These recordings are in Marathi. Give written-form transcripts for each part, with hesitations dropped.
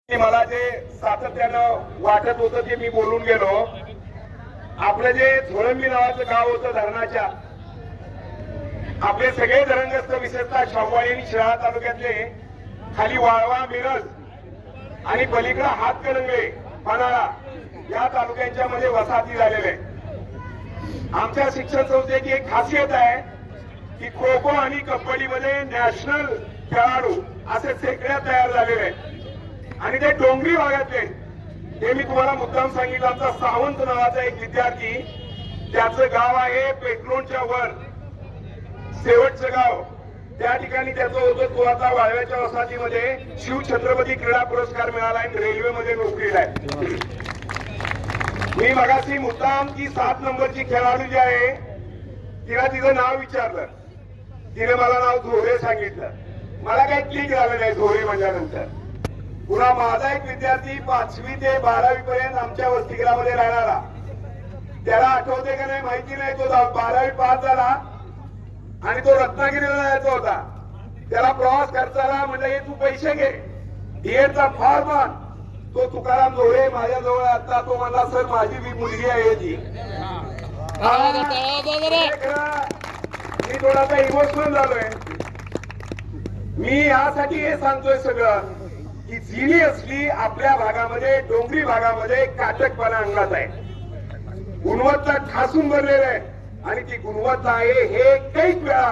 मला जे सातत्यानं वाटत होतं ते मी बोलून गेलो. आपलं जे झोळंबी नावाचं गाव होतं धरणाच्या, आपले सगळे धरणग्रस्त विशेषतः शाहूवाडी आणि शिराळा तालुक्यातले खाली वाळवा, मिरज आणि पलीकडे हातकणंगले, पन्हाळा या तालुक्यांच्या मध्ये वसाहती झालेल्या आहे. आमच्या शिक्षण संस्थेची एक खासियत आहे की खो खो आणि कबड्डी मध्ये नॅशनल खेळाडू असे शेकड्या तयार झालेले आहेत. आणि ते डोंगरी भागातले, ते मी तुम्हाला मुद्दाम सांगितलं. आमचा सावंत नावाचा एक विद्यार्थी, त्याचं गाव आहे पेट्रोलच्या वर, शेवटचं गाव, त्या ठिकाणी त्याचं होतं. तो आता वाळव्याच्या वसाहतीमध्ये शिवछत्रपती क्रीडा पुरस्कार मिळाला आणि रेल्वेमध्ये नोकरीला आहे. मी मगाशी मुद्दाम की 7 नंबरची खेळाडू जी आहे तिला तिचं नाव विचारलं, तिने मला नाव झोरे सांगितलं. मला काही क्लिक झालं नाही झोरे म्हणल्यानंतर. पुन्हा माझा एक विद्यार्थी 5वी ते 12वी पर्यंत आमच्या वसतिगृहामध्ये राहणारा, त्याला आठवते का नाही माहिती नाही, तो 12वी पास झाला आणि तो रत्नागिरीला जायचा होता. त्याला प्रवास खर्चाला म्हणजे तू पैसे घे, डीएडचा फॉर्म आण. तो तुकाराम झोळे माझ्याजवळ आता, तो म्हणला सर माझी मुलगी आहे ती. मी थोडासा इमोशनल झालोय. मी यासाठी हे सांगतोय सगळं की सिरियसली आपल्या भागामध्ये, डोंगरी भागामध्ये काटकपणा अंगात आहे, गुणवत्ता ठासून भरलेलं आहे. आणि ती गुणवत्ता आहे हे कैक वेळा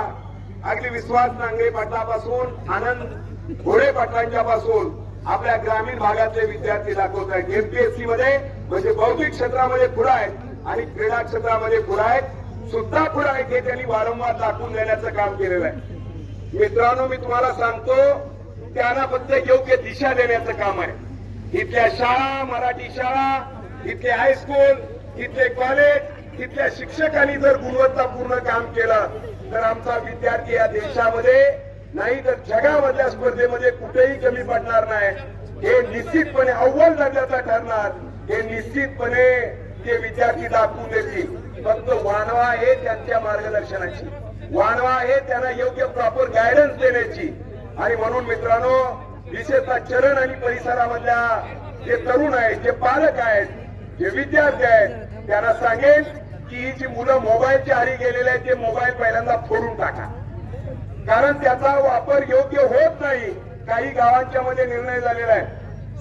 अगदी विश्वास नांगरे पाटलापासून आनंद घोडे पाटलांच्या पासून आपल्या ग्रामीण भागातले विद्यार्थी दाखवत आहेत. एमपीएससी मध्ये म्हणजे बौद्धिक क्षेत्रामध्ये पुढे आहेत आणि क्रीडा क्षेत्रामध्ये पुढे आहेत, सुद्धा पुढे आहेत, हे त्यांनी वारंवार दाखवून देण्याचं काम केलेलं आहे. मित्रांनो, मी तुम्हाला सांगतो, त्यांना फक्त योग्य दिशा देण्याचं काम आहे. इथल्या शाळा, मराठी शाळा, इथले हायस्कूल, इथले कॉलेज, इथल्या शिक्षकांनी जर गुणवत्तापूर्ण काम केलं तर आमचा विद्यार्थी या देशामध्ये नाही तर जगामधल्या स्पर्धेमध्ये कुठेही कमी पडणार नाही. हे निश्चितपणे अव्वल दर्जाचा ठरणार, हे निश्चितपणे ते विद्यार्थी दाखवून देतील. फक्त वानवा आहे त्यांच्या मार्गदर्शनाची, वानवा आहे त्यांना योग्य प्रॉपर गायडन्स देण्याची. आणि म्हणून मित्रांनो, विशेषतः चरण आणि परिसरामधल्या जे तरुण आहेत, जे पालक आहेत, जे विद्यार्थी आहेत, त्यांना सांगेन की ही जी मुलं मोबाईलच्या आहारी गेलेले आहेत ते मोबाईल पहिल्यांदा फोडून टाका, कारण त्याचा वापर योग्य होत नाही. काही गावांच्या मध्ये निर्णय झालेला आहे,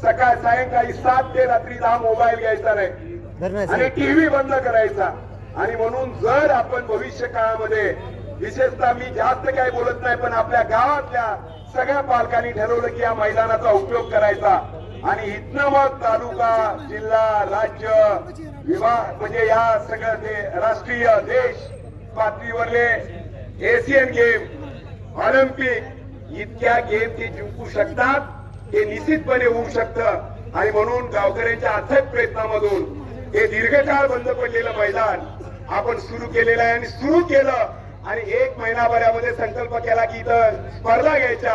सकाळ सायंकाळी 7 ते रात्री 10 मोबाईल घ्यायचा नाही आणि टीव्ही बंद करायचा. आणि म्हणून जर आपण भविष्य काळामध्ये, विशेषतः मी जास्त काही बोलत नाही, पण आपल्या गावातल्या सगळ्या पालकांनी ठरवलं की या मैदानाचा उपयोग करायचा आणि इथनं मग तालुका, जिल्हा, राज्य, विभाग म्हणजे या सगळं ते राष्ट्रीय, देश पातळीवरले एशियन गेम, ऑलिम्पिक इतक्या गेम ते जिंकू शकतात, हे निश्चितपणे होऊ शकतं. आणि म्हणून गावकऱ्यांच्या अथक प्रयत्नामधून हे दीर्घकाळ बंद पडलेलं मैदान आपण सुरू केलेलं आहे आणि सुरू केलं. आणि 1 महिनाभरामध्ये संकल्प केला की इथं स्पर्धा घ्यायच्या.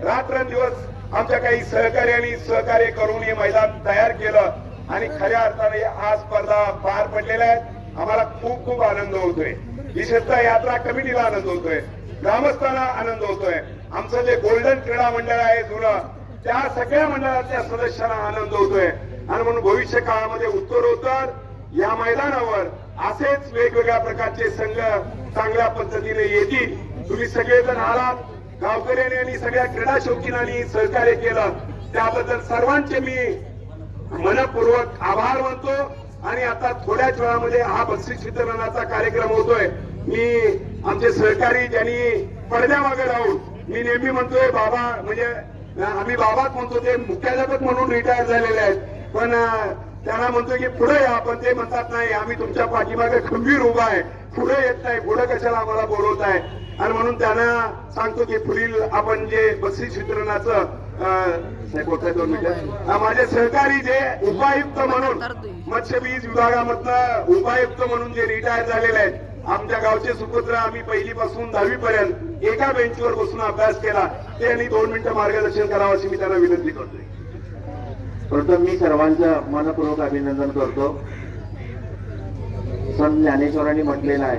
रात्रंदिवस आमच्या काही सहकार्यांनी सहकार्य करून हे मैदान तयार केलं आणि खऱ्या अर्थाने आज स्पर्धा पार पडलेल्या आहेत. आम्हाला खूप खूप आनंद होतोय. विशेषतः यात्रा कमिटीला आनंद होतोय, ग्रामस्थांना आनंद होतोय. आमचं जे गोल्डन क्रीडा मंडळ आहे जुनं, त्या सगळ्या मंडळातल्या सदस्यांना आनंद होतोय. आणि म्हणून भविष्य काळामध्ये उत्तरोत्तर या मैदानावर असेच वेगवेगळ्या प्रकारचे संघ चांगल्या पद्धतीने येतील. तुम्ही सगळेजण आलात, गावकऱ्यांनी आणि सगळ्या क्रीडा शौकीनांनी सहकार्य केलं, त्याबद्दल सर्वांचे मी मनपूर्वक आभार मानतो. आणि आता थोड्याच वेळामध्ये हा बक्षीस वितरणाचा कार्यक्रम होतोय. मी आमचे सहकारी ज्यांनी पडद्यामागे राहून, मी नेहमी म्हणतोय बाबा, म्हणजे आम्ही बाबाच म्हणतो, ते मुख्याध्यापक म्हणून रिटायर झालेले आहेत, पण त्यांना म्हणतो की पुढे या, पण ते म्हणतात नाही, आम्ही तुमच्या पाठीमागे खंबीर उभा आहे, पुढे येत नाही, पुढे कशाला आम्हाला बोलवत आहे. आणि म्हणून त्यांना सांगतो की पुढील आपण जे बक्षीस वितरणाचं माझे सहकारी जे उपायुक्त म्हणून, मत्स्यबीज विभागामधनं उपायुक्त म्हणून जे रिटायर झालेले आहेत, आमच्या गावचे सुपुत्र, आम्ही 1ली पासून 10वी पर्यंत एका बेंचवर बसून अभ्यास केला, त्यांनी 2 मिनिटं मार्गदर्शन करावं अशी मी त्यांना विनंती करतोय. प्रथम मी सर्वांचं मनपूर्वक अभिनंदन करतो. संत ज्ञानेश्वरांनी म्हटलेलं आहे,